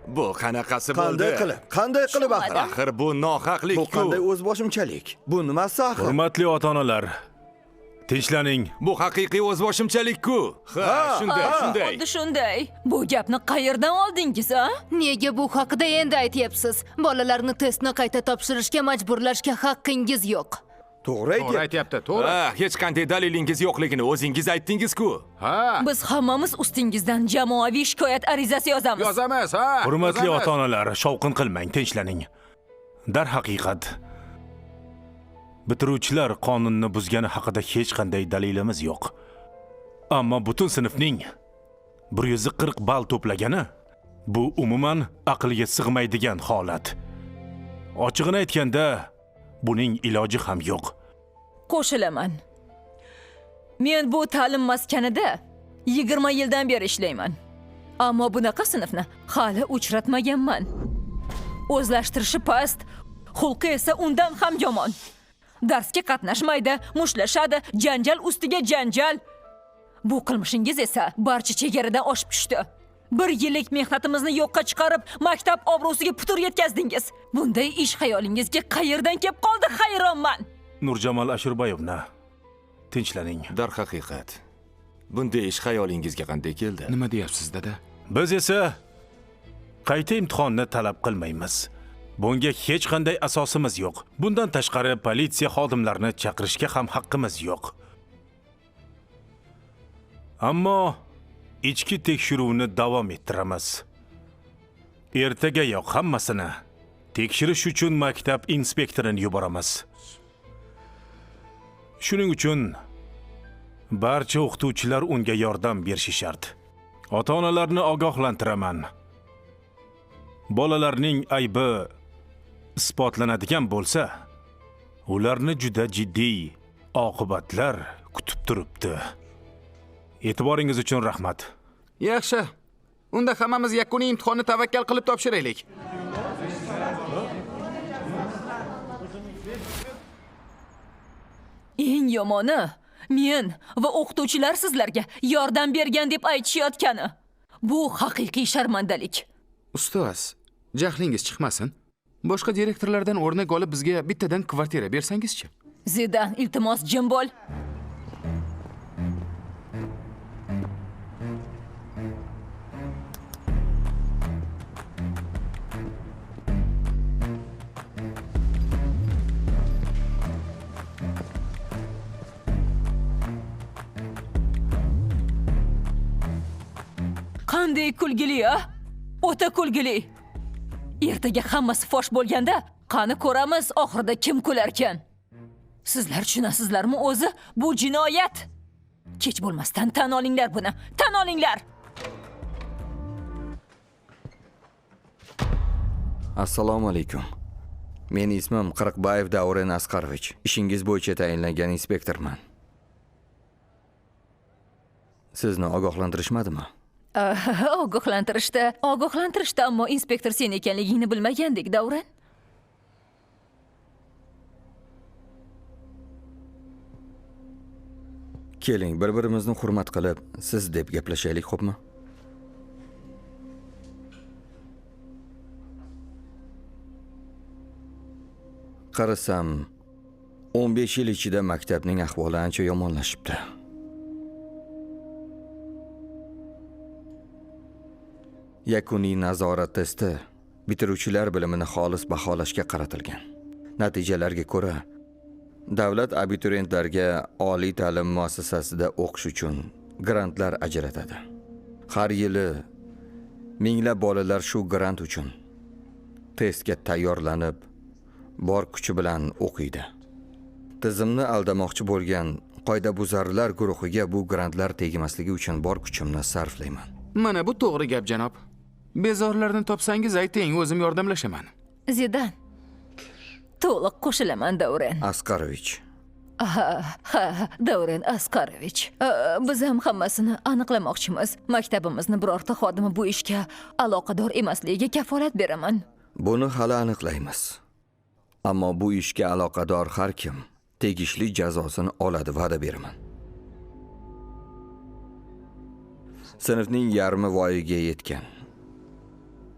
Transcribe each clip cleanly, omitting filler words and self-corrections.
Bu qanaqasi bo'ldi? Qanday qilib axir? Axir bu nohaqlik-ku. Bu qanday o'zboshimchalik? Bu nimasi axir? Hurmatli ota-onalar, tinchlaning. Bu haqiqiy o'zboshimchalik-ku. Ha, shunday. Xuddi shunday. Bu gapni qayerdan oldingiz, a? Nega bu haqida endi aytyapsiz? Bolalarni testni qayta topshirishga majburlashga haqqingiz yo'q. To'g'ri aytyapti, to'g'ri. Ha, hech qanday dalilingiz yo'qligini o'zingiz aytdingiz-ku. Ha. Biz hammamiz ustingizdan jamoaviy shikoyat arizasi yozamiz. Yozamiz, ha. Hurmatli ota-onalar, shovqin qilmang, tinchlaning. Darhaqiqat, bitiruvchilar qonunni buzgani haqida hech qanday dalilimiz yo'q. Ammo butun sinfning 140 ball to'plagani bu umuman aqlga sig'maydigan holat. Ochig'ini aytganda, buning iloji ham yo'q. Qo'shilaman. Men bu ta'lim maskanida 20 yildan beri ishlayman. Ammo bunaqa sinfni hali uchratmaganman. O'zlashtirishi past, xulqi esa undan ham yomon. Darsga qatnashmaydi, mushlashadi, janjal ustiga janjal. Bu qilmishingiz esa barcha chegaradan oshib tushdi. 1 yillik mehnatimizni yo'qqa chiqarib, maktab obro'siga putur yetkazdingiz. Bunday ish xayolingizga qayerdan kelib qoldi, hayronman. Nurjamol Ashurbayevna, tinchlaning. Darhaqiqat, bunday ish xayolingizga qanday keldi? Nima deyapsiz, dada? Biz esa qayta imtihonni talab qilmaymiz. Bunga hech qanday asosimiz yo'q. Bundan tashqari politsiya xodimlarini chaqirishga ham haqqimiz yo'q. Ammo ichki tekshiruvni davom ettiramiz. Ertagayoq hammasini tekshirish uchun maktab inspektorini yuboramiz. Shuning uchun barcha o'qituvchilar unga yordam berishi shart. Ota-onalarni ogohlantiraman. Bolalarning aybi isbotlanadigan bo'lsa, ularni juda jiddiy oqibatlar kutib turibdi. E'tiboringiz uchun rahmat. Yaxshi. Unda hammamiz yakuniy imtihonni tavakkal qilib topshiraylik. Eng yomoni, men va o'qituvchilar sizlarga yordam bergan deb aytishayotgani. Bu haqiqiy sharmandalik. Ustoz, jahlingiz chiqmasin. Boshqa direktorlardan o'rnak olib bizga bittadan kvartira bersangizchi. Zidan, iltimos jim bo'l. Qanday kulgili, a? O'ta kulgili. Ertaga hammasi fosh bo'lganda, qani ko'ramiz oxirida kim kularkan. Sizlar tushunasizlarmi o'zi? Bu jinoyat. Kech bo'lmasdan tan olinglar buni. Tan olinglar. Assalomu alaykum. Men ismim Qirqbayev Davren Asqarovich. Ishingiz bo'yicha tayinlangan inspektorman. Sizni ogohlantirishmadimi? Ogohlantirishdi, ammo inspektor sen ekanligingni bilmagandik, Davron. Keling, bir-birimizni hurmat qilib, siz deb gaplashaylik, xo'pmi? Qarasam, 15 yil ichida maktabning ahvoli ancha yomonlashibdi. Yakuniy nazorat testi bitiruvchilar bilimini xolis baholashga qaratilgan. Natijalarga ko'ra, davlat abituriyentlarga oliy ta'lim muassasasida o'qish uchun grantlar ajratadi. Har yili minglab bolalar shu grant uchun testga tayyorlanib, bor kuchi bilan o'qiydi. Tizimni aldamoqchi bo'lgan qoidabuzarlar guruhiga bu grantlar tegmasligi uchun bor kuchimni sarflayman. Mana bu to'g'ri gap, janob. Bezorlarni topsangiz ayting, o'zim yordamlashaman. Zidan, to'liq qo'shilaman, Davron. Asqarovich. Ha, Davron Asqarovich. Biz ham hammasini aniqlamoqchimiz. Maktabimizni birorta xodimi bu ishga aloqador emasligiga kafolat beraman. Buni hali aniqlaymiz. Ammo bu ishga aloqador har kim tegishli jazosini oladi, va'da beraman. Sinfning yarmi voyaga yetgan.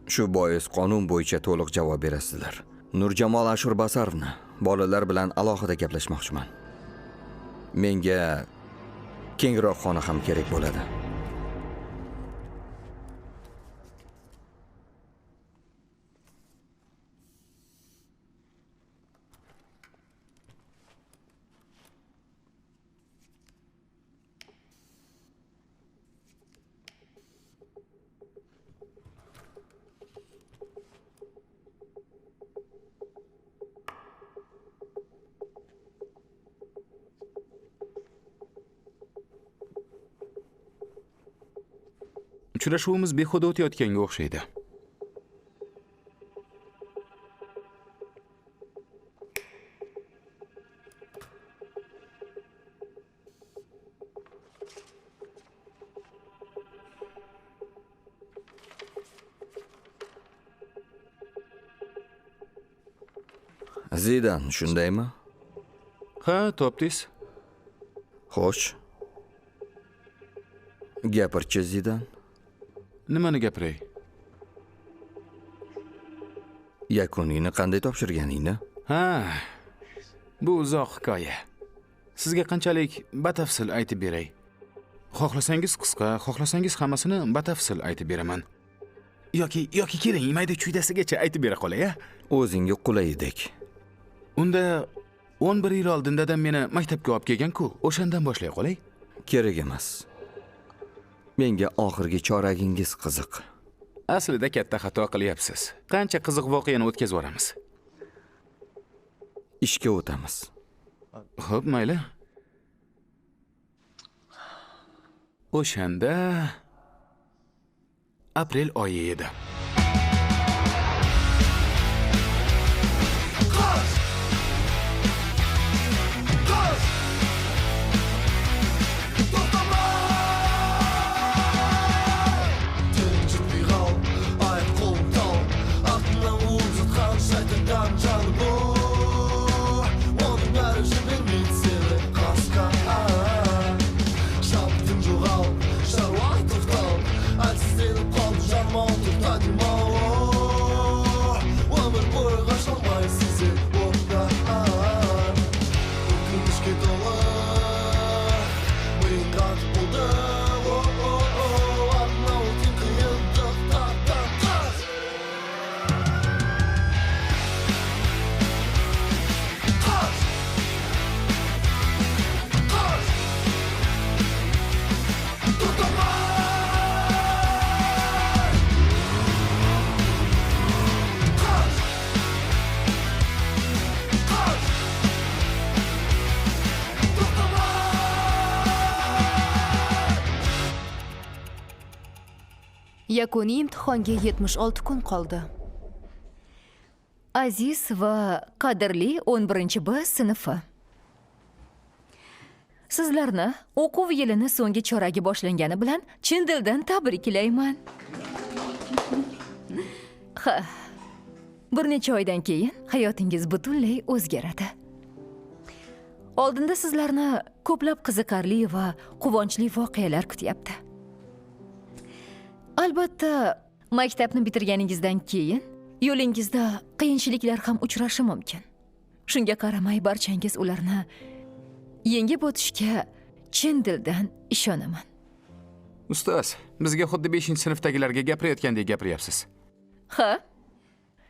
Shu bois qonun bo'yicha to'liq javob berasizlar. Nurjamol Ashurbasarovni bolalar bilan alohida gaplashmoqchiman. Menga kengroq xona ham kerak bo'ladi. Uchrashuvimiz behuda o'tayotganga o'xshaydi. Zidan, shundaymi? Ha, topdingiz. Xo'sh. Gapirchi Zidan. Nimani gapiray? Yakunini qanday topshirganingni? Ha, bu uzoq hikoya. Sizga qanchalik batafsil aytib beray? Xohlasangiz qisqa, xohlasangiz hammasini batafsil aytib beraman. Yoki keling, mayda-chuydasigacha aytib bera qolay-a? O'zingga qulayidek. Unda 11 yil oldin dadam meni maktabga olib kelgan-ku, o'shandan boshlay qolay. Kerak emas. Menga oxirgi choragingiz qiziq. Aslida katta xato qilyapsiz. Qancha qiziq voqeani o'tkazib yuboramiz. Ishga o'tamiz. Xo'p, mayli. O'shanda aprel oyi edi. Yakuniy imtihonga 76 kun qoldi. Aziz va qadrli 11-B sinfi. Sizlarni o'quv yilini so'nggi choragi boshlangani bilan chin dildan tabriklayman. Ha. Bir necha oydan keyin hayotingiz butunlay o'zgaradi. Oldinda sizlarni ko'plab qiziqarli va quvonchli voqealar kutyapti. Albatta, maktabni bitirganingizdan keyin yo'lingizda qiyinchiliklar ham uchrashi mumkin. Shunga qaramay barchangiz ularni yengib o'tishga chin dildan ishonaman. Ustoz, bizga xuddi 5-sinfdagilarga gapirayotgandek gapiryapsiz. Ha?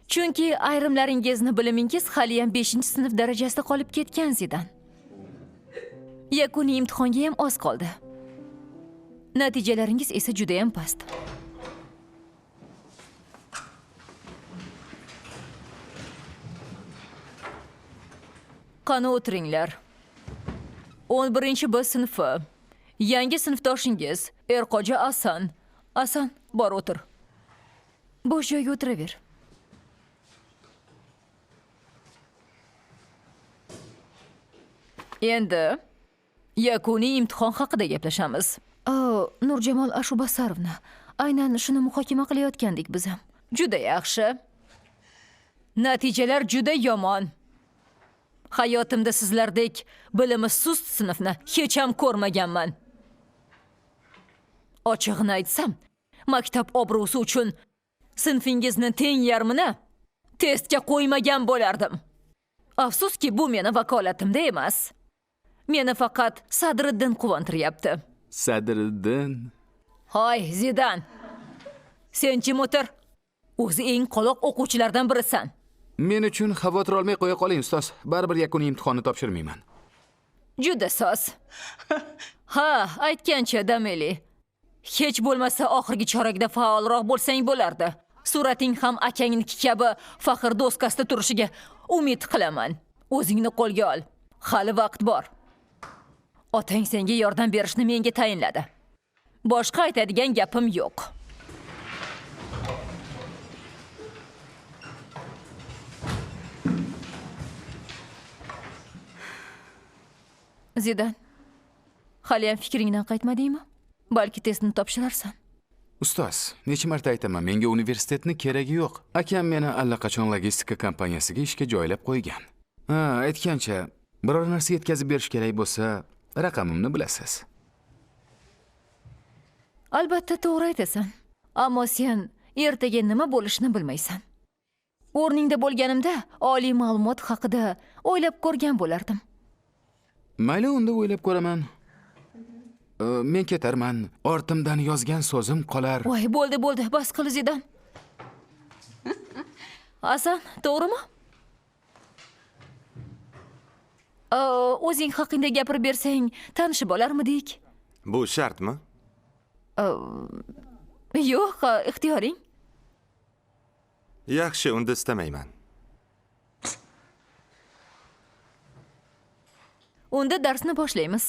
Chunki ayrimlaringizni bilimingiz hali ham 5-sinf darajasida qolib ketgan Zidan. Yakuniy imtihonga ham oz qoldi. Natijalaringiz esa juda ham past. Qani o'tiringlar. 11-B sinfi. Yangi sinfdoshingiz Erqo'ja Asan. Asan, bor o'tir. Bo'sh joyga o'tiraver. Endi yakuniy imtihon haqida gaplashamiz. Nurjamol Ashurbasarovna, aynan shuni muhokama qilayotgandik biz ham. Juda yaxshi. Natijalar juda yomon. Hayotimda sizlardek bilimi sust sinfni hech ham ko'rmaganman. Ochig'ini aytsam, maktab obro'si uchun sinfingizni teng yarmini testga qo'ymagan bo'lardim. Afsuski, bu meni vakolatimda emas. Meni faqat Sadriddin quvontiryapti. Sadriddin. Hoy, Zidan. Sen jim o'tir. O'zi eng qoloq o'quvchilardan birisan. Men uchun xavotir olmay qo'ya qoling, ustoz. Baribir yakuniy imtihonni topshirmayman. Juda soz. Ha, aytgancha Dameli. Hech bo'lmasa oxirgi chorakda faolroq bo'lsang bo'lardi. Surating ham akangniki kabi faxr doskasida turishiga umid qilaman. O'zingni qo'lga ol. Hali vaqt bor. Otang senga yordam berishni menga tayinladi. Boshqa aytadigan gapim yo'q. Zidan, hali ham fikringdan qaytmadingmi? Balki testni topshirarsan. Ustoz, necha marta aytaman, menga universitetni keragi yo'q. Akam meni allaqachon logistika kompaniyasiga ishga joylab qo'ygan. Ha, aytgancha, biror narsa yetkazib berish kerak bo'lsa, raqamimni bilasiz. Albatta to'g'ri aytasan. Ammo sen ertaga nima bo'lishini bilmaysan. O'rningda bo'lganimda oliy ma'lumot haqida o'ylab ko'rgan bo'lardim. Mayli, unda o'ylab ko'raman. Men ketarman. Ortimdan yozgan so'zim qolar. Voy, bo'ldi, bas qil Zidan. Hasan, to'g'rimi? O'zing haqingda gapirib bersang, tanishib olarmidik? Bu shartmi? Yo'q, ixtiyoring. Yaxshi, unda istamayman. Unda darsni boshlaymiz.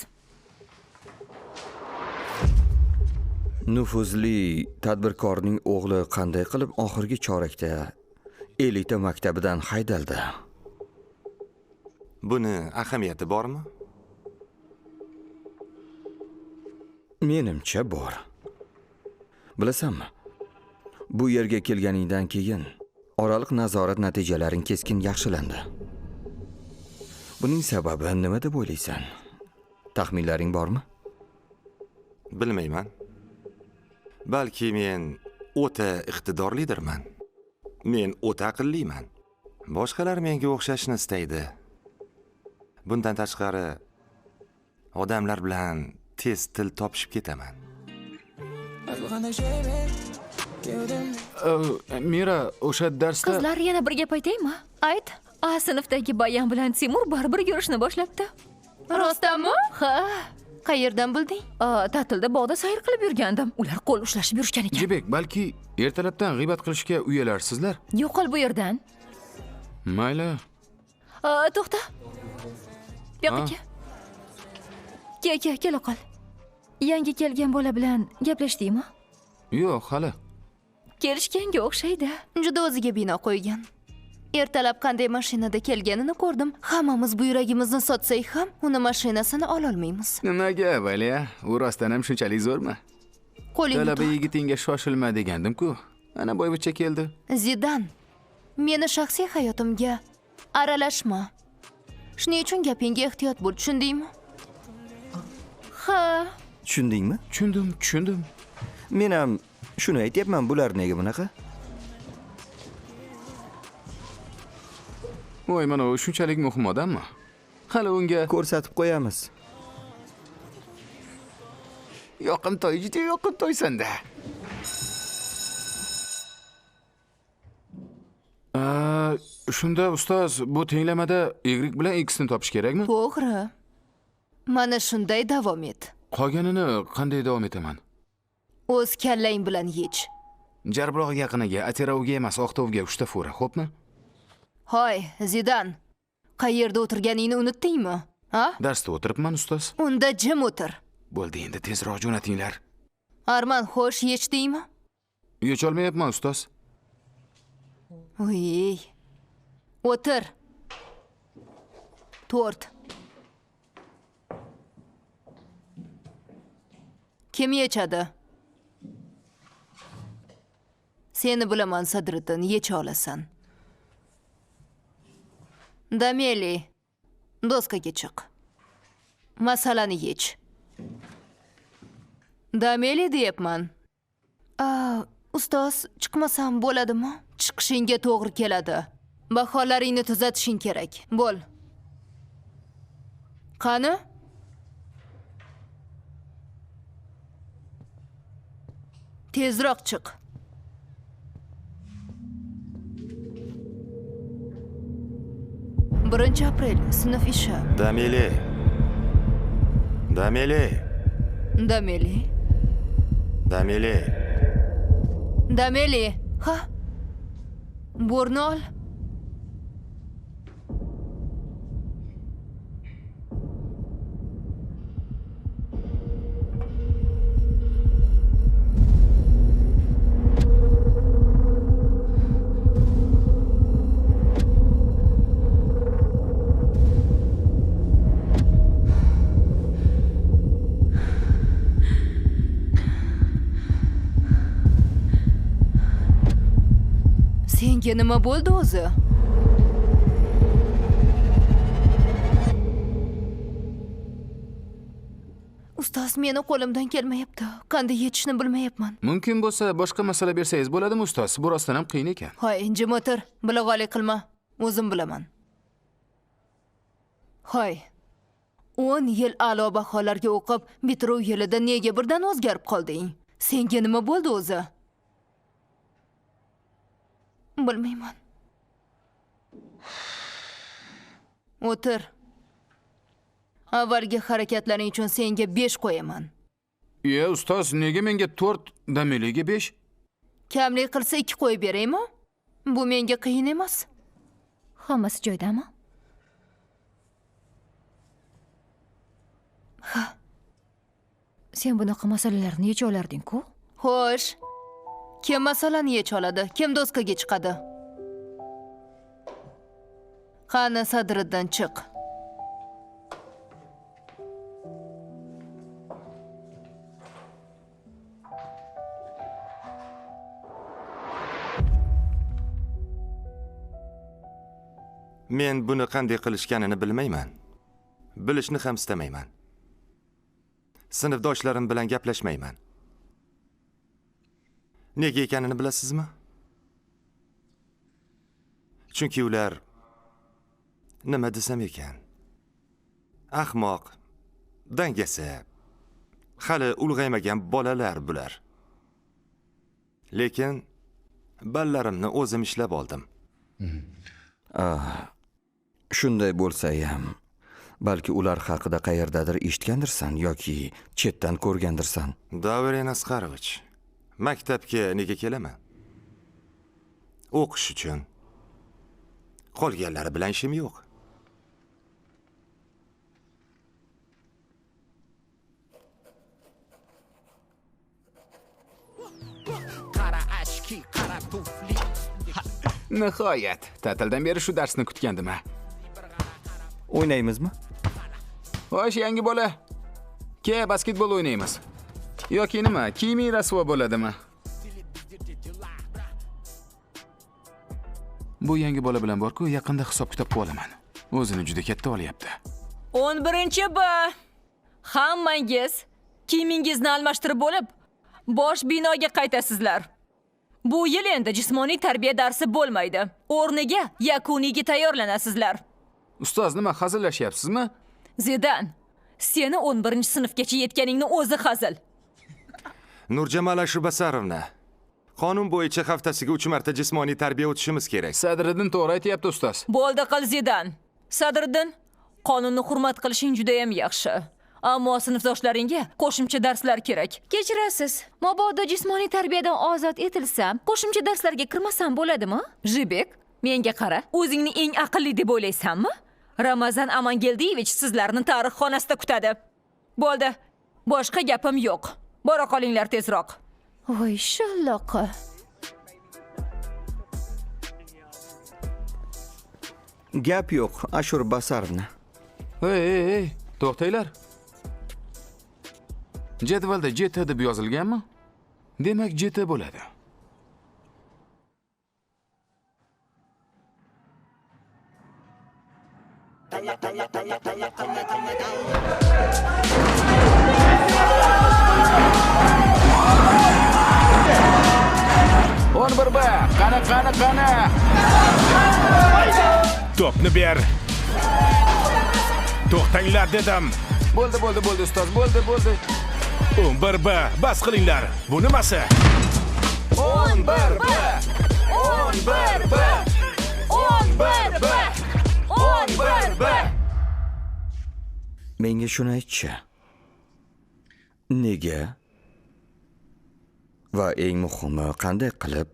Nufuzli tadbirkorning o'g'li qanday qilib oxirgi chorakda elita maktabidan haydaldi? Buni ahamiyati bormi? Menimcha bor. Bilasanmi? Bu yerga kelganingdan keyin oraliq nazorat natijalaring keskin yaxshilandi. Buning sababi nima deb o'ylaysan? Taxminlaring bormi? Bilmayman. Balki men o'ta iqtidorlidirman. Men o'ta aqlliman. Boshqalar menga o'xshashni istaydi. Bundan tashqari odamlar bilan tez til topishib ketaman. Mira, o'sha darsda Qizlar, yana bir gap aytaymi? Ayt. A sinfdagi Bayan bilan Timur baribir yurishni boshlabdi. Rostdanmi? Ha, Qayerdan bilding? ta'tilda bog'da sayr qilib yurgandim. Ular qo'l ushlashib yurishgan ekan. Jibek, balki ertalabdan g'iybat qilishga uyalarsizlar. Yo'qol bu yerdan. Mayli. To'xta. Bu yoqqa kel. Kela qol. Yangi kelgan bola bilan gaplashdingmi? Yo'q, hali. Kelishganga o'xshaydi. Juda o'ziga bino qo'ygan. Ertalab qanday mashinada kelganini ko'rdim. Hammamiz buyragimizni sotsak ham, uni mashinasini ololmaymiz. Nimaga, Valiya? U rostdan ham shunchalik zo'rmi? Qo'lingni Talaba tut. yigitinga shoshilma degandim-ku. Ana boyvuchcha keldi. Zidan, meni shaxsiy hayotimga aralashma. Shuning uchun gapingga ehtiyot bo'l, tushundingmi? Ha, Tushundingmi? Tushundim. Men ham shuni aytyapman, bular nega bunaqa? Voy, mana u shunchalik muhim odammi? Hali unga Ko'rsatib qo'yamiz. yoqimtoy, juda yoqimtoysan-da. Shunda ustoz, bu tenglamada y bilan x ni topish kerakmi? To'g'ri. Mana shunday davom et. Qolganini qanday davom etaman? O'z kallang bilan yech. Jarbroq yaqiniga, Aterovga emas, Oqtovga 3 ta fura, xo'pmi? Hoy, Zidan. Qayerda o'tirganingni unutdingmi? Ha? Darsda o'tiribman, ustoz. Unda jim o'tir. Bo'ldi, endi tezroq jo'natinglar. Arman, xo'sh, yechdingmi? Yecholmayapman, ustoz. Uy. O'tir. 4. Kim yechadi? Seni bilaman, Sadriddin, yecha olasan. Dameli, doskaga chiq. Masalani yech. Dameli deyapman. Ustoz, chiqmasam bo'ladimi? Chiqishingga to'g'ri keladi. Baholaringni tuzatishing kerak. Bo'l. Qani? Tezroq chiq. Birinchi aprel sinf ishi. Dameli. Dameli. Dameli. Dameli. Dameli. Ha? Bo'rni ol. Senga nima bo'ldi o'zi? Ustoz, meni qo'limdan kelmayapti. Qanday yetishni bilmayapman. Mumkin bo'lsa boshqa masala bersangiz bo'ladimi ustoz? Bu rostdan ham qiyin ekan. Hoy, jim o'tir. Bilag'oli qilma. O'zim bilaman. Hoy. 10 yil a'lo baholarga o'qib, bitiruv yilida nega birdan o'zgarib qolding? Senga nima bo'ldi o'zi? Bilmayman. O'tir. Avvalgi harakatlaring uchun senga 5 qo'yaman. Ustoz, nega menga 4, Dameliga 5? Kamlik qilsa 2 qo'yib beraymi? Bu menga qiyin emas. Hammasi joydami? Ha. Sen bunaqa masalalarni yecha olarding-ku? Xo'sh. Kim masalani yecha oladi? Kim doskaga chiqadi? Qani Sadriddin chiq. Men buni qanday qilishganini bilmayman. Bilishni ham istamayman. Sinfdoshlarim bilan gaplashmayman. Nega ekanini bilasizmi? Chunki ular nima desam ekan? Ahmoq, dangasa, hali ulg'aymagan bolalar bular. Lekin ballarimni o'zim ishlab oldim. Shunday bo'lsa ham, balki ular haqida qayerdadir eshitgandirsan yoki chetdan ko'rgandirsan. Davren Asqarovich, maktabga nega kelaman? O'qish uchun. Qolganlari bilan ishim yo'q. Nihoyat, ta'tildan beri shu darsni kutgandim. O'ynaymizmi? Xo'sh, yangi bola. Ke basketbol o'ynaymiz. Yoki nima, kiyiming rasvo bo'ladimi? Bu yangi bola bilan bor-ku, yaqinda hisob-kitob qilib olaman. O'zini juda katta olyapti. 11-B. Hammangiz kiyimingizni almashtirib bo'lib, bosh binoga qaytasizlar. Bu yil endi jismoniy tarbiya darsi bo'lmaydi. O'rniga yakuniyga tayyorlanasizlar. Ustoz, nima hazillashyapsizmi? Zidan, seni 11-sinfgacha yetganingni o'zi hazil. Nurjamol Ashubasarovna, qonun bo'yicha haftasiga 3 marta jismoniy tarbiya o'tishimiz kerak. Sadriddin to'g'ri aytayapti ustoz. Bo'ldi qil Zidan. Sadriddin, qonunni hurmat qilishing juda ham yaxshi. Ammo sinfdoshlaringga qo'shimcha darslar kerak. Kechirasiz. Mabodo jismoniy tarbiyadan ozod etilsam, qo'shimcha darslarga kirmasam bo'ladimi? Jibek, menga qara. O'zingni eng aqlli deb o'ylaysanmi? Ramazan Amangeldiyevich sizlarni tarix xonasida kutadi. Bo'ldi. Boshqa gapim yo'q. Bora qolinglar tezroq. Voy shalloqi. Gap yo'q, Ashur Basarovna. Ey, to'xtanglar. Jadvalda JT deb yozilganmi? Demak, JT bo'ladi. Qani. To'pni ber. To'xtanglar dedim. Bo'ldi ustoz, bo'ldi. 11B, bas qilinglar. Bu nimasi? 11B. Menga shuni aytchi. Nega? Va eng muhimi, qanday qilib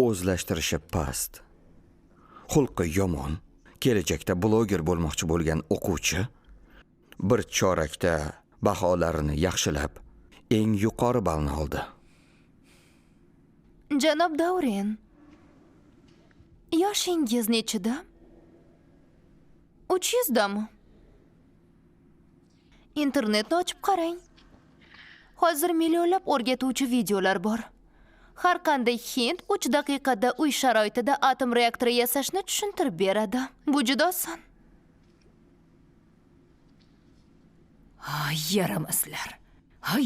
o'zlashtirishi past, xulqi yomon, kelajakda bloger bo'lmoqchi bo'lgan o'quvchi bir chorakda baholarini yaxshilab, eng yuqori ballni oldi. Janob Davren, yoshingiz nechida? 300 dami? Internetni ochib qarang. Hozir millionlab o'rgatuvchi videolar bor. Har qanday hind 3 daqiqada uy sharoitida atom reaktori yasashni tushuntirib beradi. Bu juda oson.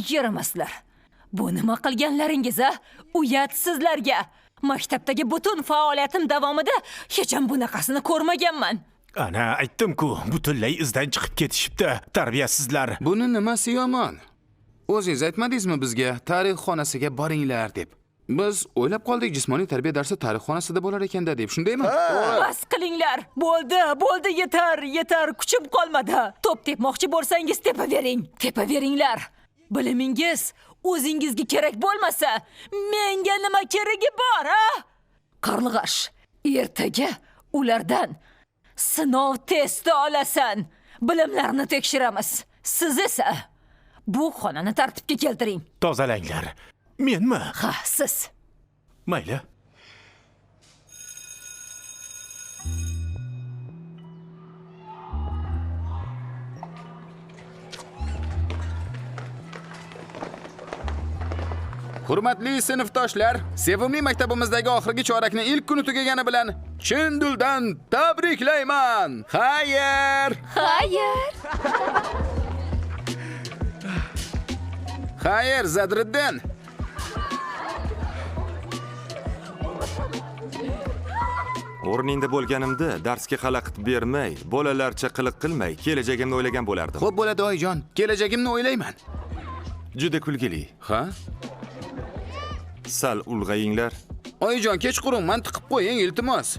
Yaramaslar. Bu nima qilganlaringiz, a? Uyat sizlarga. Maktabdagi butun faoliyatim davomida hech ham bunaqasini ko'rmaganman. Ana aytdim-ku, butunlay izdan chiqib ketishibdi. Tarbiyasizlar. Buni nimasi yomon? O'zingiz aytmadingizmi bizga tarix xonasiga boringlar deb? Biz o'ylab qoldik jismoniy tarbiya darsi tarix xonasida bo'lar ekanda deb, shundaymi? Bas qilinglar. Bo'ldi, yetar, kuchim qolmadi. To'p tepmoqchi bo'lsangiz tepaveringlar. Bilimingiz o'zingizga kerak bo'lmasa, menga nima keragi bor, a? Qarg'ash, ertaga ulardan sinov testi olasan. Bilimlarni tekshiramiz. Siz esa bu xonani tartibga keltiring. Tozalanglar. Menmi? Ha, siz. Mayli. Hurmatli sinfdoshlar, sevimli maktabimizdagi oxirgi chorakni ilk kuni tugagani bilan chin dildan tabriklayman. Xayr! Xayr, Zadriddin. O'rningda bo'lganimda darsga xalaqit bermay, bolalarcha qiliq qilmay, kelajagimni o'ylagan bo'lardim. Xo'p bo'ladi oyijon, kelajagimni o'ylayman. Juda kulgili. Ha? Sal ulg'ayinglar. Oyijon, kechqurun mantiqib qo'ying, iltimos.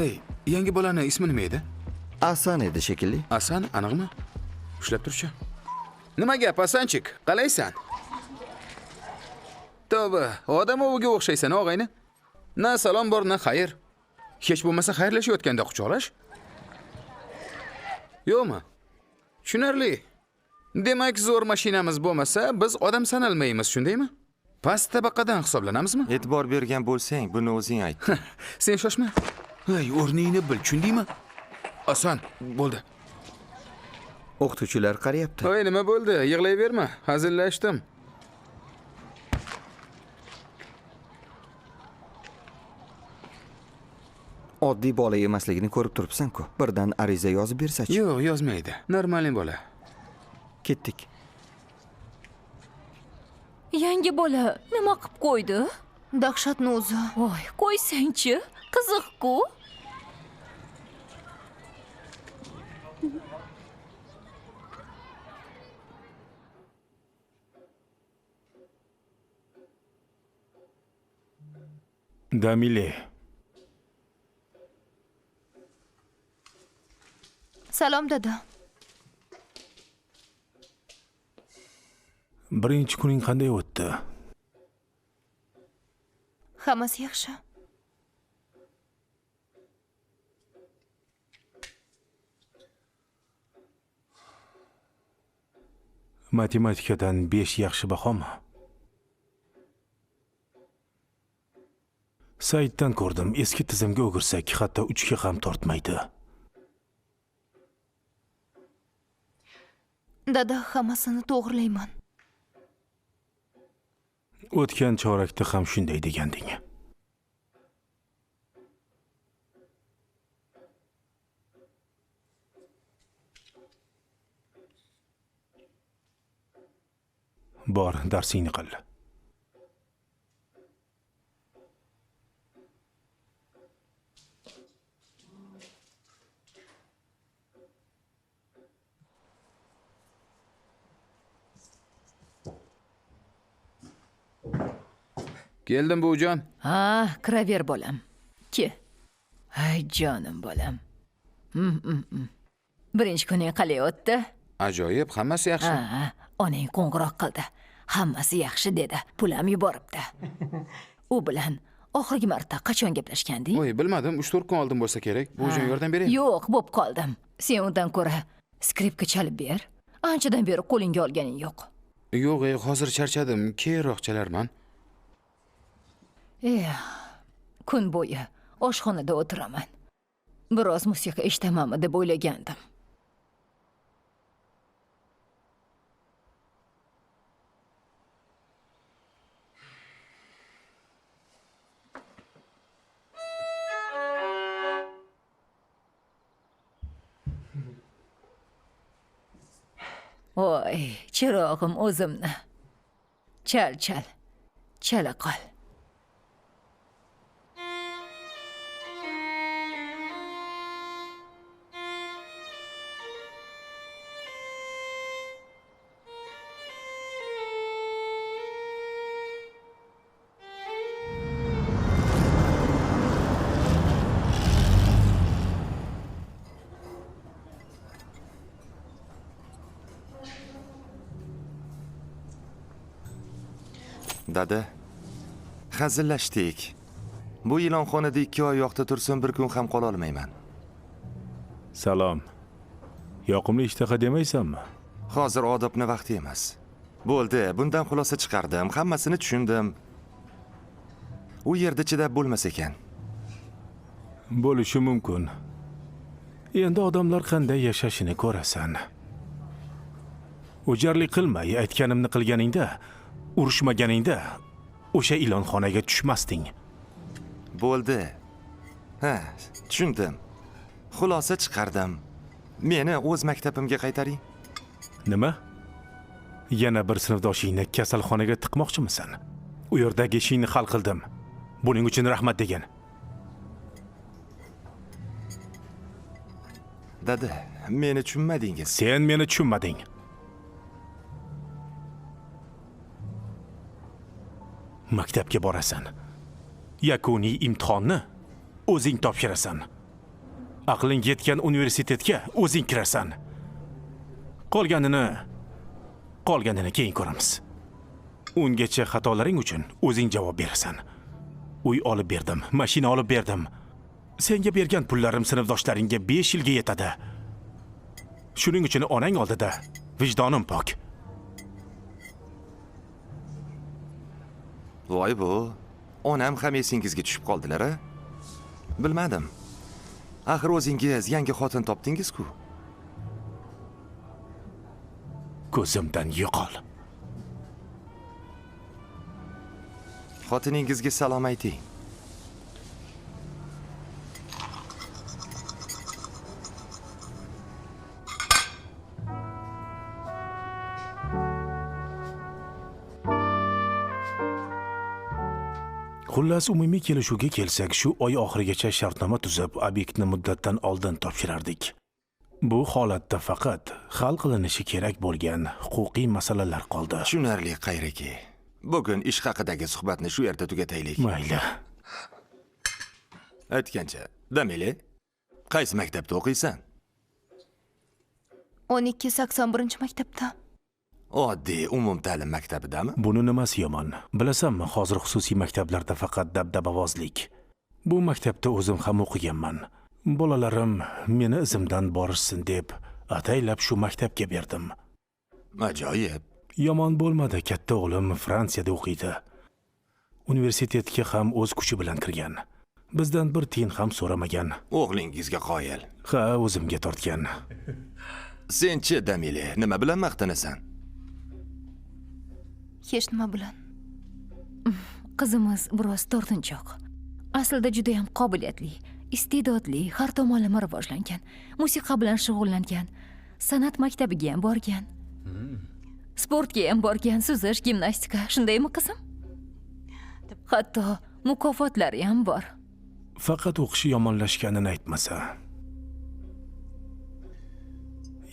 Ey, yangi bolani ismi nima edi? Asan edi shekilli. Asan, aniqmi? Ushlab turchi. Nima gap, Asanchik? Qalaysan? Tavba, odam oviga o'xshaysan, og'ayni. Na salom bor, na xayr. Hech bo'lmasa xayrlashayotganda quchoqlash. Yo'qmi? Tushunarli. Demak, zo'r mashinamiz bo'lmasa, biz odam sanalmaymiz, shundaymi? Past tabaqadan hisoblanamizmi? E'tibor bergan bo'lsang, buni o'zing ayt. Sen shoshma. Ey, o'rningni bil, tushundingmi? Oson, bo'ldi. O'qituvchilar qarayapti. Voy, nima bo'ldi? Yig'layverma, hazillashdim. Oddiy bola emasligini ko'rib turibsan-ku. Birdan ariza yozib bersa-chi. Yo'q, yozmaydi. Normal bola. Ketdik. Yangi bola nima qilib qo'ydi? Dahshatni o'zi. Voy, qo'ysang-chi, qiziq-ku. Damile. Salom dada. Birinchi kuning qanday o'tdi? Hammasi yaxshi. Matematikadan 5 yaxshi bahomi? Saytdan ko'rdim, eski tizimga o'girsak, hatto 3 ga ham tortmaydi. Dada, hammasini to'g'rilayman. O'tgan chorakda ham shunday deganding. Bor, darsingni qil. Keldim buvijon. Ha, kiraver bolam. Ke. Ay jonim bolam. Birinchi kuning qalay o'tdi? Ajoyib, hammasi yaxshi. Ha, onang qo'ng'iroq qildi. Hammasi yaxshi dedi. Pulam yuboribdi. U bilan oxirgi marta qachon gaplashganding? Voy, bilmadim, 3-4 kun oldin bo'lsa kerak. Buvijon yordam bering. Yo'q, bo'p qoldim. Sen undan ko'ra skripka chalib ber. Anchadan beri qo'lingga olganing yo'q. Yo'q, hozir charchadim. Keyinroq chalarman. Kun bo'yi oshxonada o'tiraman. Biroz musiqa eshitamanmi deb o'ylagandim. Voy, chirog'im o'zimni. Chal. Chala qol. Dada, hazillashdik. Bu ilonxonada 2 oy yoqda tursin, bir kun ham qola olmayman. Salom. Yoqimli ishtaha demaysanmi? Hozir odobni vaqti emas. Bo'ldi, bundan xulosa chiqardim, hammasini tushundim. U yerda chidab bo'lmas ekan. Bo'lishi mumkin. Endi odamlar qanday yashashini ko'rasan. O'jarlik qilmay, aytganimni qilganingda, urushmaganingda o'sha ilonxonaga tushmasding. Bo'ldi. Ha, tushundim. Xulosa chiqardim. Meni o'z maktabimga qaytaring. Nima? Yana bir sinfdoshingni kasalxonaga tiqmoqchimisan? U yerdagi ishingni hal qildim. Buning uchun rahmat degan. Dada, meni tushunmadingiz. Sen meni tushunmading. Maktabga borasan. Yakuniy imtihonni o'zing topshirasan. Aqling yetgan universitetga o'zing kirasan. Qolganini keyin ko'ramiz. Ungacha xatolaring uchun o'zing javob berasan. Uy olib berdim, mashina olib berdim. Senga bergan pullarim sinfdoshlaringga 5 yilga yetadi. Shuning uchun onang oldida vijdonim pok. Voy bu, onam ham esingizga tushib qoldilar-a? Bilmadim. Axir o'zingiz yangi xotin topdingiz-ku. Ko'zimdan yo'qol. Xotiningizga salom ayting. Xullas, umumiy kelishuvga kelsak, shu oy oxirigacha shartnoma tuzib, obyektni muddatdan oldin topshirardik. Bu holatda faqat hal qilinishi kerak bo'lgan huquqiy masalalar qoldi. Tushunarli, Qayraki. Bugun ish haqidagi suhbatni shu yerda tugataylik. Mayli. Aytgancha, Damili, qaysi maktabda o'qiysan? 1281-maktabda. Oddiy umumta'lim maktabidami? Buni nimasi yomon? Bilasanmi, hozir xususiy maktablarda faqat dabdabavozlik. Bu maktabda o'zim ham o'qiganman. Bolalarim meni izimdan borishsin deb ataylab shu maktabga berdim. Ajoyib. Yomon bo'lmadi, katta o'g'lim Fransiyada o'qiydi. Universitetga ham o'z kuchi bilan kirgan. Bizdan bir tiyin ham so'ramagan. O'g'lingizga qoyil. Ha, o'zimga tortgan. Sen-chi, Damili, nima bilan maqtanasan? Hech nima bilan. Qizimiz biroz tortinchoq. Aslida juda ham qobiliyatli, iste'dodli, har tomonlama rivojlangan. Musiqa bilan shug'ullangan. San'at maktabiga ham borgan. Sportga ham borgan, suzish, gimnastika, shundaymi qizim? Hatto mukofotlari ham bor. Faqat o'qishi yomonlashganini aytmasa.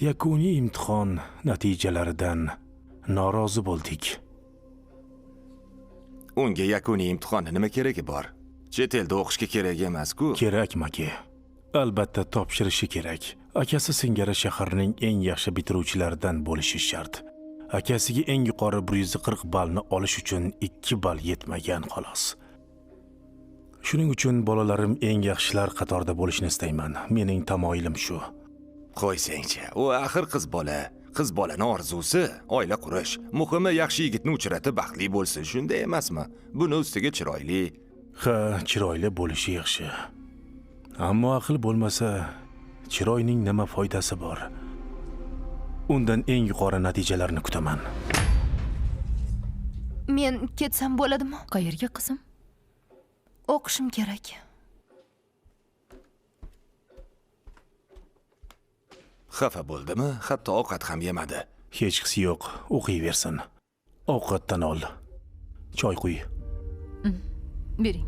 Yakuniy imtihon natijalaridan norozi bo'ldik. Unga yakuniy imtihonni nima keragi bor? Chet elda o'qishga kerak emas-ku. Kerak, Maki. Albatta topshirishi kerak. Akasi singari shaharning eng yaxshi bitiruvchilaridan bo'lishi shart. Akasiga eng yuqori 140 ballni olish uchun 2 ball yetmagan xolos. Shuning uchun bolalarim eng yaxshilar qatorida bo'lishni istayman. Mening tamoyilim shu. Qo'ysangchi, u axir qiz bola. Qiz bolaning orzusi oila qurish. Muhimi yaxshi yigitni uchratib baxtli bo'lsin, shunday emasmi? Buni ustiga chiroyli. Ha, chiroyli bo'lishi yaxshi. Ammo aql bo'lmasa, chiroyning nima foydasi bor? Undan eng yuqori natijalarni kutaman. Men ketsam bo'ladimi? Qayerga qizim? O'qishim kerak. Xafa bo'ldimi? Hatto ovqat ham yemadi. Hech qisi yo'q, o'qiyversin. Ovqatdan ol. Choy quy. Bering.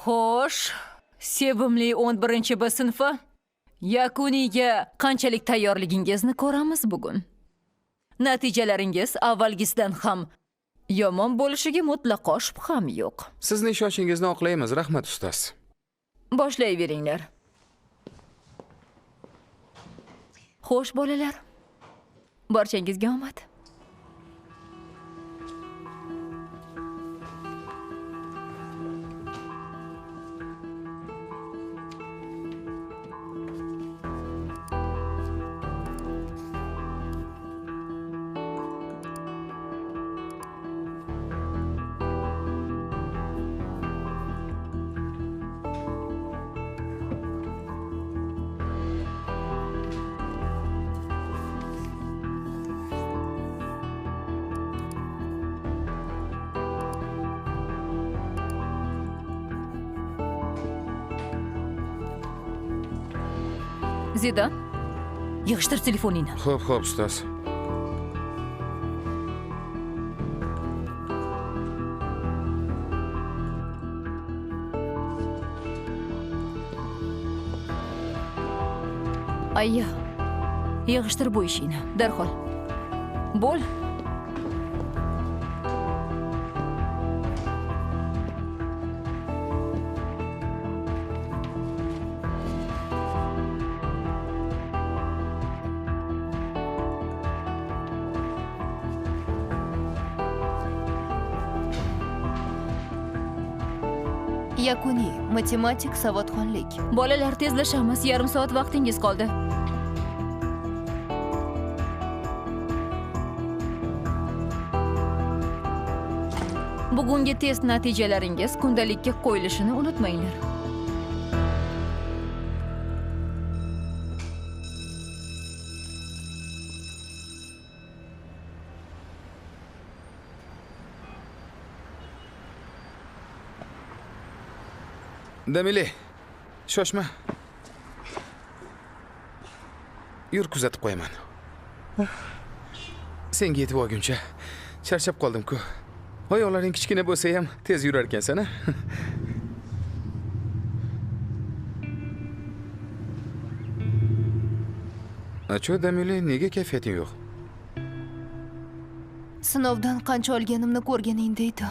Xo'sh, sevimli 11-B sinfi yakuniyga qanchalik tayyorligingizni ko'ramiz bugun. Natijalaringiz avvalgisidan ham yomon bo'lishiga mutlaqo shubham yo'q. Sizni ishochingizni oqlaymiz, rahmat ustoz. Boshlayveringlar. Xo'sh bolalar. Barchangizga omad. Zidan, yig'ishtir telefoningni. Xo'p, ustoz. Ayya, yig'ishtir bu ishingni, darhol. Bo'l. Yakuniy matematik savodxonlik. Bolalar tezlashamiz, yarim soat vaqtingiz qoldi. Bugungi test natijalaringiz kundalikka qo'yilishini unutmanglar. Damile, shoshma. Yur kuzatib qo'yaman. Senga yetib olguncha charchab qoldim-ku. Oyoqlaring kichkina bo'lsa ham tez yurar ekansan-a? Acho, Damile, nega kayfiyating yo'q? Sinovdan qancha olganimni ko'rganingda edi.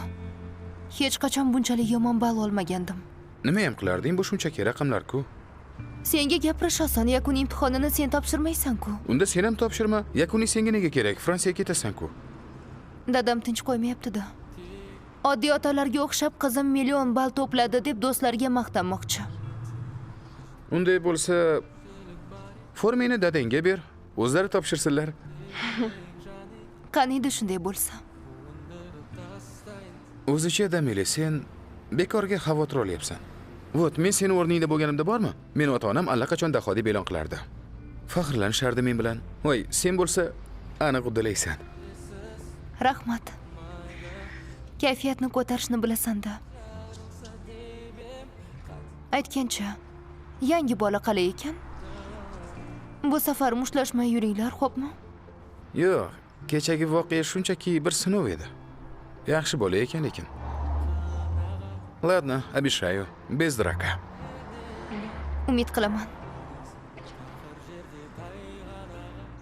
Hech qachon bunchalik yomon ball olmagandim. Nima ham qilarding? Bu shunchaki raqamlar-ku. Senga gapirish oson, yakuniy imtihonini sen topshirmaysan-ku. Unda sen ham topshirma. Yakuniy senga nega kerak? Fransiyaga ketasan-ku. Dadam tinch qo'ymayapti-da. Oddiy otalarga o'xshab qizim million ball to'pladi deb do'stlariga maqtanmoqchi. Unday bo'lsa, formangni dadangga ber. o'zlari topshirsinlar. Qaniydi shunday bo'lsa. O'zicha Damila, sen bekorga xavotir olyapsan. Vot, men seni o'rningda bo'lganimda bormi? Meni ota-onam allaqachon daho deb e'lon qilardi. Faxrlanishardi men bilan. Voy, sen bo'lsa aniq uddalaysan. Rahmat. Kayfiyatni ko'tarishni bilasan-da. Aytgancha, yangi bola qalay ekan? Bu safar mushtlashmay yuringlar, xo'pmi? Yo'q, kechagi voqea shunchaki bir sinov edi. Yaxshi bola ekan lekin. Ладно, обещаю, без драка. Umid qilaman.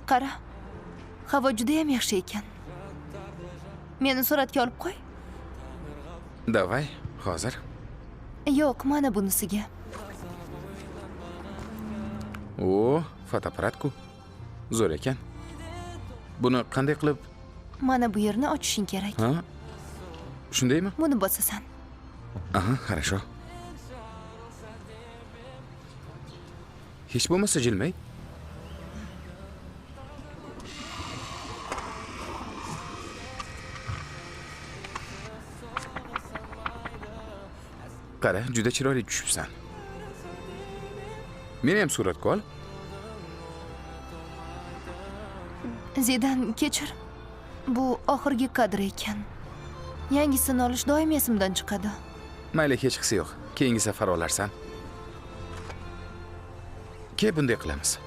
Qara, havo juda ham yaxshi ekan. Meni suratga olib qo'y. Давай, hozir. Yo'q, mana bunisiga. O, fotoapparatku. Zo'r ekan. Buni qanday qilib? Mana bu yerni ochishing kerak. Ha? Shundaymi? Buni bosasan. Aha, хорошо. Hech bo'lmasa jilmay. Qara, juda chiroyli tushibsan. Meni ham suratga ol. Zidan, kechir. Bu oxirgi kadr ekan. Yangisini olish doim esimdan chiqadi. Mayli, hech qisi yo'q. Keyingi safar olarsan. Ke bunday qilamiz.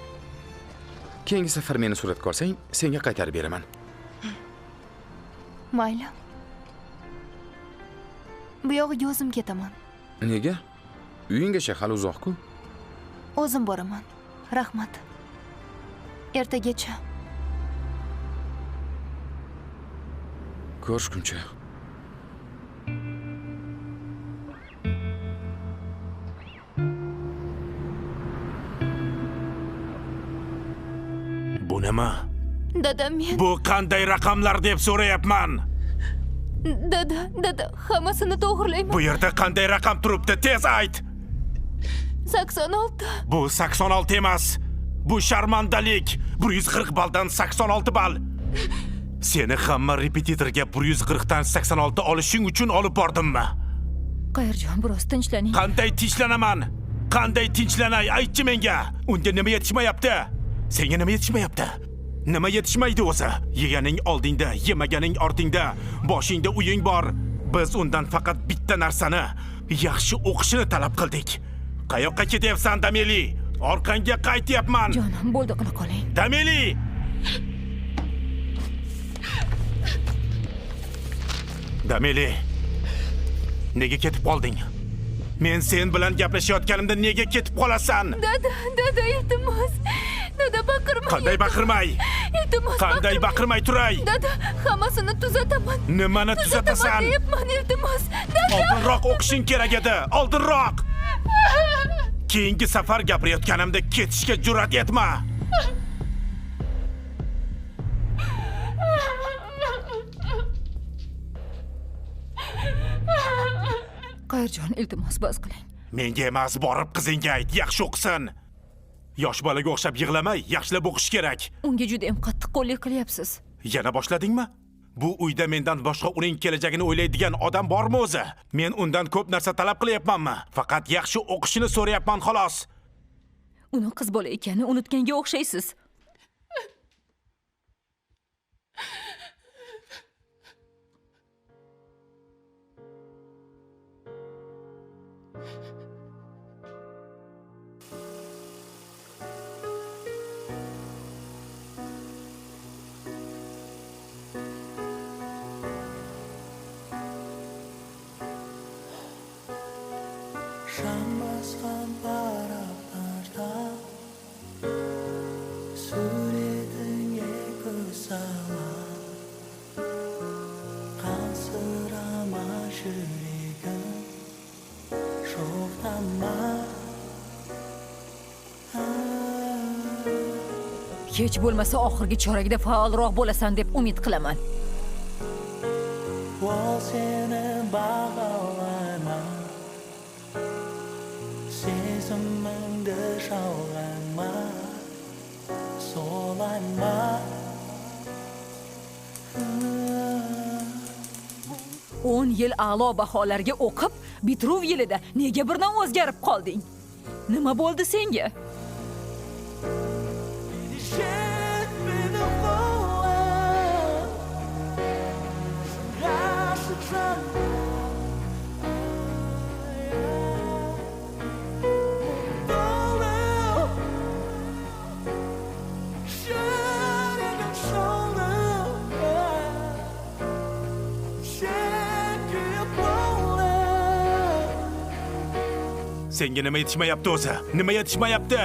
Keyingi safar meni suratga olsang, senga qaytarib beraman. Mayli. Bu yog'iga o'zim ketaman. Nega? Uyinggacha hali uzoq-ku. O'zim boraman. Rahmat. Ertagacha. Ko'rishguncha. Bu nima? Dadam, men... Bu qanday raqamlar deb so'rayapman. Dada, hammasini to'g'rilayman. Bu yerda qanday raqam turibdi? Tez ayt. 86. Bu 86 emas. Bu sharmandalik. 140 baldan 86 bal. Seni hamma repetitorga 140 dan 86 olishing uchun olib bordimmi? Qayerjon, biroz tinchlaning. Qanday tinchlanaman? Qanday tinchlanay? Aytchi menga. Unga nima yetishmayapti? Senga nima yetishmayapti? Nima yetishmaydi o'zi? Yeganing oldingda, yemaganing ortingda, boshingda uying bor. Biz undan faqat bitta narsani, yaxshi o'qishini talab qildik. Qayoqqa ketyapsan, Dameli? Orqangga qaytyapman. Jonim, bo'ldi, qila qoling. Dameli! Dameli, nega ketib qolding? Men sen bilan gaplashayotganimda nega ketib qolasan? Dada, iltimos. Dada, baqirmay. Qanday baqirmay? Iltimos. Qanday baqirmay turay? Dada, hammasini tuzataman. Nimani tuzatasan? Deyapman, iltimos. Dada. Oldinroq o'qishing kerak edi. Oldinroq. Keyingi safar gapirayotganimda ketishga jur'at etma. Qayerjon, iltimos, bas qiling. Menga emas, borib qizingga ayt, yaxshi o'qisin. Yosh bolaga o'xshab yig'lamay, yaxshilab o'qish kerak. Unga juda ham qattiq qo'llik qilyapsiz. Yana boshladingmi? Bu uyda mendan boshqa uning kelajagini o'ylaydigan odam bormi o'zi? Men undan ko'p narsa talab qilyapmanmi? Faqat yaxshi o'qishini so'rayapman xolos. Uni qiz bola ekanini unutganga o'xshaysiz. Жанбасқан парақтарда суретіңе көз салам, қансырама жүрегім, жоқтама. Hech bo'lmasa oxirgi chorakda faolroq bo'lasan deb umid qilaman. Ол сені бағалаймын, сезіміңді жалғанма, сол olmayma. 10 yil a'lo baholarga o'qib, bitiruv yilida nega birdan o'zgarib qolding? Nima bo'ldi senga? Shit beni qo'yar. Rasitsan. Senga nima yetishmayapti o'zi? Nima yetishmayapti?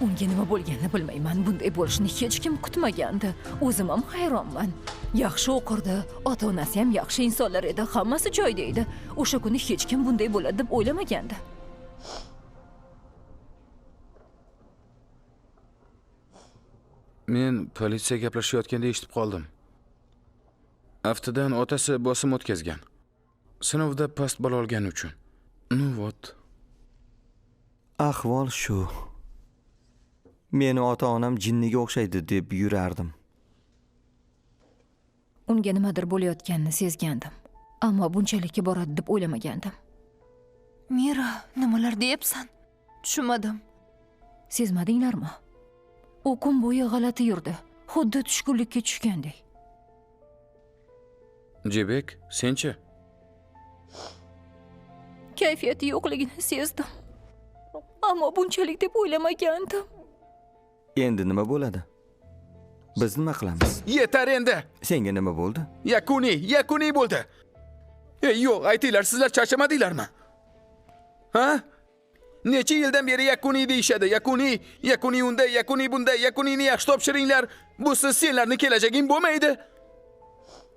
Unga nima bo'lganini bilmayman. Bunday bo'lishini hech kim kutmagandi. O'zim ham hayronman. Yaxshi o'qirdi, ota-onasi ham yaxshi insonlar edi, hammasi joyida edi. O'sha kuni hech kim bunday bo'ladi deb o'ylamagandi. Men politsiya gaplashayotganda eshitib qoldim. Aftidan otasi bosim o'tkazgan. Sinovda past ball olgani uchun. Nu vot. Ahvol shu. Meni ota-onam jinniga o'xshaydi deb yurardim. Unga nimadir bo'layotganini sezgandim. Ammo bunchalikka boradi deb o'ylamagandim. Mira, nimalar deyapsan? Tushunmadim. Sezmadinglarmi? U kun bo'yi g'alati yurdi. Xuddi tushkunlikka tushgandek. Jebek, senchi? Kayfiyati yo'qligini sezdim. Ammo bunchalik deb o'ylamagandim. Endi nima bo'ladi? Biz nima qilamiz? Yetar endi. Senga nima bo'ldi? Yakuniy bo'ldi. Yo'q, aytinglar, sizlar charchamadinglarmi? Ha? Necha yildan beri yakuniy deyishadi. Yakuniy unday, yakuniy bunday, yakuniyni yaxshi topshiringlar. Bu siz senlarni kelajaging bo'lmaydi.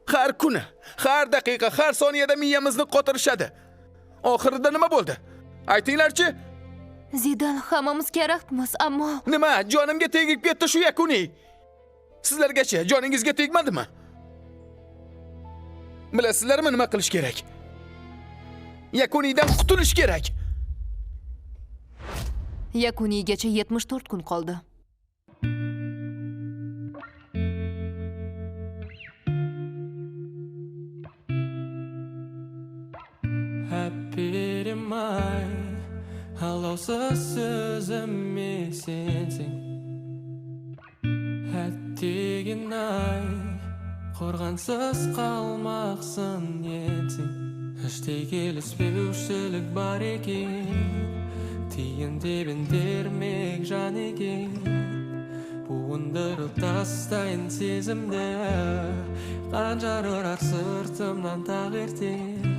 Har kuni, har daqiqa, har soniyada miyamizni qotirishadi. Oxirida nima bo'ldi? Aytinglarchi? Zidan, hammamiz kerakmiz, ammo Nima? Jonimga tegib ketdi shu yakuniy. Sizlargacha joningizga tegmadimi? Bilasizlarmi nima qilish kerak? Yakuniydan qutulish kerak. yakuniygacha 74 kun qoldi. Happy demay, halolsiz so'zimni sensin. Hattiginay, qo'rg'ansiz qalmaqsin yensin. Hashtigilis sevishlik bar ekan, tiyin debin dermek jan ekan. Bu undirib tastayin sezimda, qancha urar sirtimdan tag'irtin.